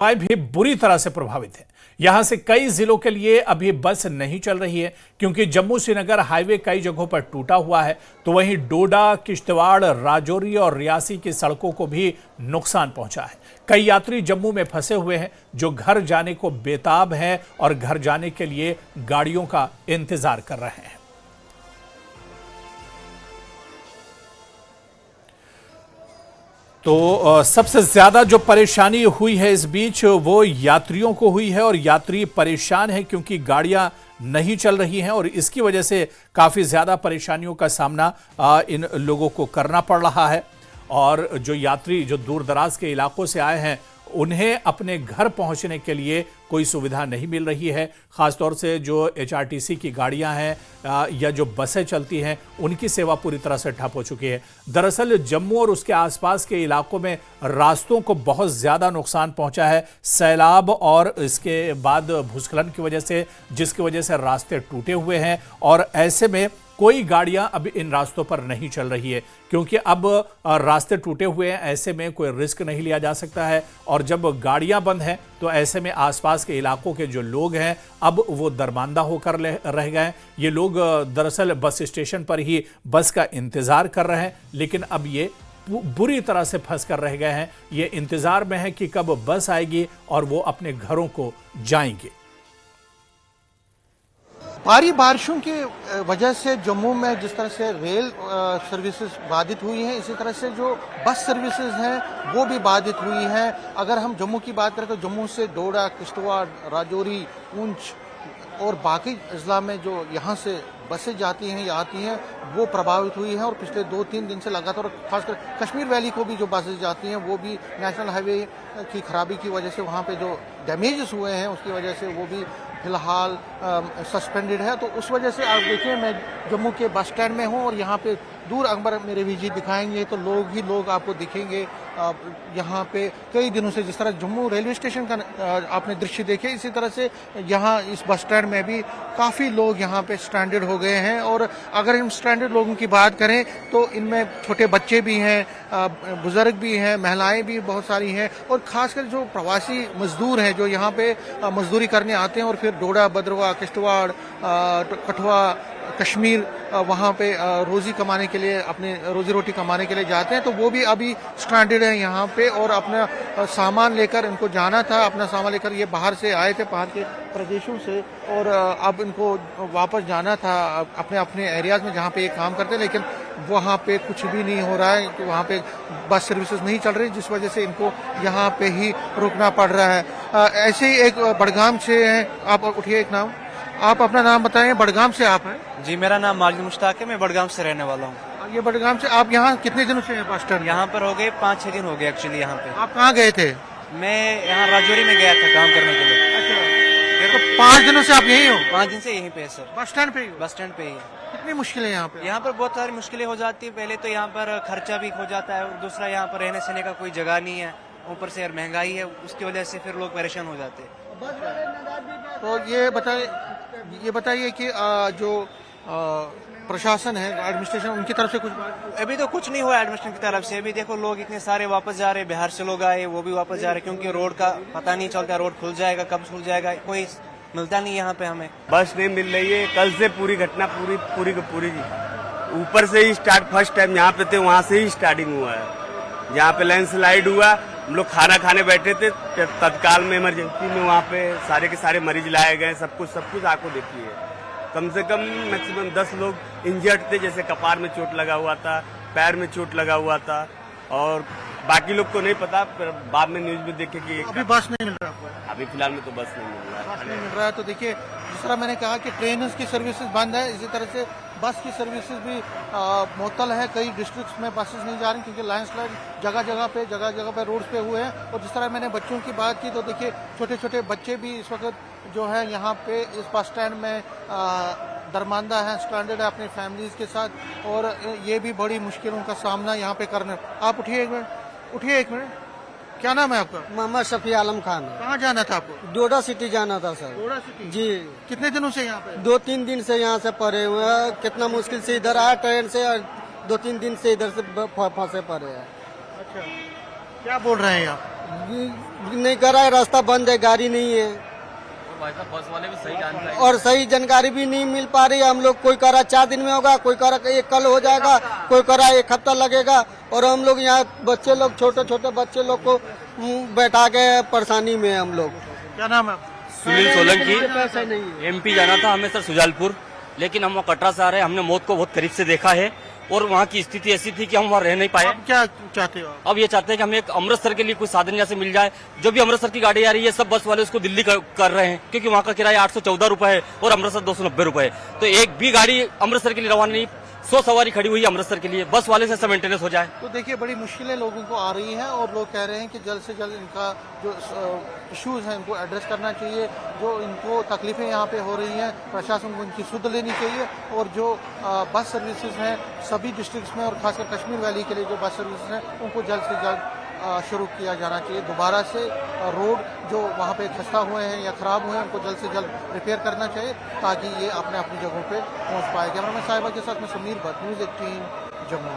भी बुरी तरह से प्रभावित है। यहां से कई जिलों के लिए अभी बस नहीं चल रही है क्योंकि जम्मू श्रीनगर हाईवे कई जगहों पर टूटा हुआ है, तो वहीं डोडा, किश्तवाड़, राजौरी और रियासी की सड़कों को भी नुकसान पहुंचा है। कई यात्री जम्मू में फंसे हुए हैं जो घर जाने को बेताब हैं और घर जाने के लिए गाड़ियों का इंतजार कर रहे हैं। तो सबसे ज्यादा जो परेशानी हुई है इस बीच वो यात्रियों को हुई है और यात्री परेशान है क्योंकि गाड़ियां नहीं चल रही हैं और इसकी वजह से काफी ज्यादा परेशानियों का सामना इन लोगों को करना पड़ रहा है। और जो यात्री जो दूर दराज के इलाकों से आए हैं उन्हें अपने घर पहुंचने के लिए कोई सुविधा नहीं मिल रही है। खासतौर से जो एचआरटीसी की गाड़ियां हैं या जो बसें चलती हैं उनकी सेवा पूरी तरह से ठप हो चुकी है। दरअसल जम्मू और उसके आसपास के इलाकों में रास्तों को बहुत ज्यादा नुकसान पहुंचा है सैलाब और इसके बाद भूस्खलन की वजह से, जिसकी वजह से रास्ते टूटे हुए हैं और ऐसे में कोई गाड़ियां अब इन रास्तों पर नहीं चल रही है क्योंकि अब रास्ते टूटे हुए हैं। ऐसे में कोई रिस्क नहीं लिया जा सकता है और जब गाड़ियां बंद हैं तो ऐसे में आसपास के इलाकों के जो लोग हैं अब वो दरमांदा होकर रह गए। ये लोग दरअसल बस स्टेशन पर ही बस का इंतजार कर रहे हैं, लेकिन अब ये बुरी तरह से फंस कर रह गए हैं। ये इंतजार में है कि कब बस आएगी और वो अपने घरों को जाएंगे। भारी बारिशों की वजह से जम्मू में जिस तरह से रेल सर्विसेज बाधित हुई हैं, इसी तरह से जो बस सर्विसेज हैं वो भी बाधित हुई हैं। अगर हम जम्मू की बात करें तो जम्मू से डोडा, किश्तवाड़, राजौरी, पूंछ और बाकी अजला में जो यहाँ से बसें जाती हैं या आती हैं वो प्रभावित हुई हैं और पिछले 2-3 दिन से लगातार, खासकर कश्मीर वैली को भी जो बसें जाती हैं वो भी नेशनल हाईवे की खराबी की वजह से वहाँ पे जो डैमेजेस हुए हैं उसकी वजह से वो भी फिलहाल सस्पेंडेड है। तो उस वजह से आप देखिए मैं जम्मू के बस स्टैंड में हूँ और यहाँ पे दूर अकबर मेरे विजिट दिखाएंगे तो लोग ही लोग आपको दिखेंगे। यहाँ पे कई दिनों से जिस तरह जम्मू रेलवे स्टेशन का आपने दृश्य देखे, इसी तरह से यहाँ इस बस स्टैंड में भी काफ़ी लोग यहाँ पे स्ट्रैंडेड हो गए हैं। और अगर हम स्ट्रैंडेड लोगों की बात करें तो इनमें छोटे बच्चे भी हैं, बुजुर्ग भी हैं, महिलाएं भी बहुत सारी हैं और खासकर जो प्रवासी मजदूर हैं जो यहाँ पे मजदूरी करने आते हैं और फिर डोडा, भद्रवाह, किश्तवाड़, कठुआ, कश्मीर वहाँ पे रोजी कमाने के लिए, अपने रोजी रोटी कमाने के लिए जाते हैं, तो वो भी अभी स्ट्रैंडेड है यहाँ पे और अपना सामान लेकर इनको जाना था। अपना सामान लेकर ये बाहर से आए थे, बाहर के प्रदेशों से, और अब इनको वापस जाना था अपने अपने एरियाज में जहाँ पे ये काम करते हैं, लेकिन वहाँ पे कुछ भी नहीं हो रहा है कि वहाँ पे बस सर्विसेज नहीं चल रही, जिस वजह से इनको यहाँ पे ही रुकना पड़ रहा है। ऐसे ही एक बड़गाम से हैं, आप उठिए, एक नाम, आप अपना नाम बताएं। बड़गाम से आप हैं? जी, मेरा नाम माजिद मुश्ताक है, मैं बड़गाम से रहने वाला हूँ। ये बड़गाम से आप यहाँ कितने दिनों से हैं बस स्टैंड? यहाँ पर हो गए 5-6 दिन हो गए एक्चुअली। यहाँ पे आप कहाँ गए थे? मैं यहाँ राजौरी में गया था काम करने के लिए। अच्छा, तो 5 दिनों से आप यहीं हो? 5 दिन से यहीं पे है सर। बस स्टैंड पे ही हो? बस स्टैंड पे ही है। कितनी मुश्किलें यहाँ पे? यहाँ पर बहुत सारी मुश्किलें हो जाती है। पहले तो यहाँ पर खर्चा भी हो जाता है और दूसरा यहाँ पर रहने सहने का कोई जगह नहीं है, ऊपर से यार महंगाई है, उसकी वजह से फिर लोग परेशान हो जाते हैं। तो ये बताइए कि जो प्रशासन है, एडमिनिस्ट्रेशन, उनकी तरफ से कुछ बात? अभी तो कुछ नहीं हुआ एडमिनिस्ट्रेशन की तरफ से। अभी देखो लोग इतने सारे वापस जा रहे हैं, बिहार से लोग आए वो भी वापस जा रहे हैं क्योंकि रोड का पता नहीं चलता, रोड खुल जाएगा कब खुल जाएगा, कोई मिलता नहीं यहाँ पे। हमें बस नहीं मिल रही है। कल से पूरी घटना पूरी ऊपर से ही स्टार्ट, फर्स्ट टाइम यहाँ पे थे वहाँ से ही स्टार्टिंग हुआ है। यहाँ पे लैंडस्लाइड हुआ, हम लोग खाना खाने बैठे थे, तत्काल में इमरजेंसी में वहाँ पे सारे के सारे मरीज लाए गए। सब कुछ आपको देखिए, कम से कम मैक्सिमम 10 लोग इंजर्ड थे, जैसे कपार में चोट लगा हुआ था, पैर में चोट लगा हुआ था और बाकी लोग को नहीं पता, पर बाद में न्यूज में देखे कि अभी बस नहीं मिल रहा है। अभी फिलहाल में तो बस नहीं मिल रहा है। बस नहीं मिल रहा है। तो देखिए जिस तरह मैंने कहा कि ट्रेन की सर्विसेज बंद है, इसी तरह से बस की सर्विसेज भी मुअत्तल है। कई डिस्ट्रिक्ट्स में बसेस नहीं जा रही क्योंकि लैंडस्लाइड जगह जगह पे रोड्स पे हुए हैं। और जिस तरह मैंने बच्चों की बात की तो देखिए छोटे छोटे बच्चे भी इस वक्त जो है यहाँ पे इस बस स्टैंड में दरमांदा है, स्ट्रैंडेड है अपनी फैमिलीज के साथ और ये भी बड़ी मुश्किलों का सामना यहाँ पे करना। आप उठिए एक मिनट, क्या नाम है आपका? मोहम्मद शफी आलम खान। कहाँ जाना था आपको? डोडा सिटी जाना था सर। डोडा सिटी? जी। कितने दिनों से यहाँ पे? 2-3 दिन से यहाँ से पड़े हुए हैं। कितना मुश्किल से इधर आया ट्रेन से, 2-3 दिन से इधर से फंसे पड़े हैं। अच्छा, क्या बोल रहे हैं आप? नहीं कर रहा है, रास्ता बंद है, गाड़ी नहीं है बस वाले भी सही जानकारी और सही जानकारी भी नहीं मिल पा रही है। हम लोग कोई कह रहा 4 दिन में होगा, कोई कह रहा एक कल हो जाएगा, कोई कह रहा 1 हफ्ता लगेगा। और हम लोग यहाँ बच्चे लोग, छोटे छोटे बच्चे लोग को बैठा के परेशानी में हम लोग। क्या नाम है? सुनील सोलंकी। पैसा नहीं है। एमपी जाना था हमें सर सुजालपुर, लेकिन हम कटरा से आ रहे हैं। हमने मौत को बहुत करीब से देखा है और वहाँ की स्थिति ऐसी थी कि हम वहाँ रह नहीं पाए। आप क्या चाहते हो? अब ये चाहते हैं कि हमें एक अमृतसर के लिए कोई साधन यहाँ से मिल जाए। जो भी अमृतसर की गाड़ी आ रही है सब बस वाले उसको दिल्ली कर रहे हैं, क्योंकि वहाँ का किराया 814 रुपए है और अमृतसर 290 रुपए है। तो एक भी गाड़ी अमृतसर के लिए रवाना नहीं, 100 सवारी खड़ी हुई है अमृतसर के लिए, बस वाले से सब मेंटेनेंस हो जाए। तो देखिए बड़ी मुश्किलें लोगों को आ रही हैं और लोग कह रहे हैं कि जल्द से जल्द इनका जो इश्यूज हैं इनको एड्रेस करना चाहिए। जो इनको तकलीफें यहाँ पे हो रही हैं प्रशासन को इनकी सुध लेनी चाहिए और जो बस सर्विसेज हैं सभी डिस्ट्रिक्ट्स में और खासकर कश्मीर वैली के लिए जो बस सर्विसेज हैं उनको जल्द से जल्द शुरू किया जाना चाहिए। दोबारा से रोड जो वहाँ पे खस्ता हुए हैं या ख़राब हुए हैं उनको जल्द से जल्द रिपेयर करना चाहिए ताकि ये अपने अपनी जगहों पे पहुँच पाए। कैमरामैन साहिबा के साथ में समीर भट्ट, न्यूज़ 18 जम्मू।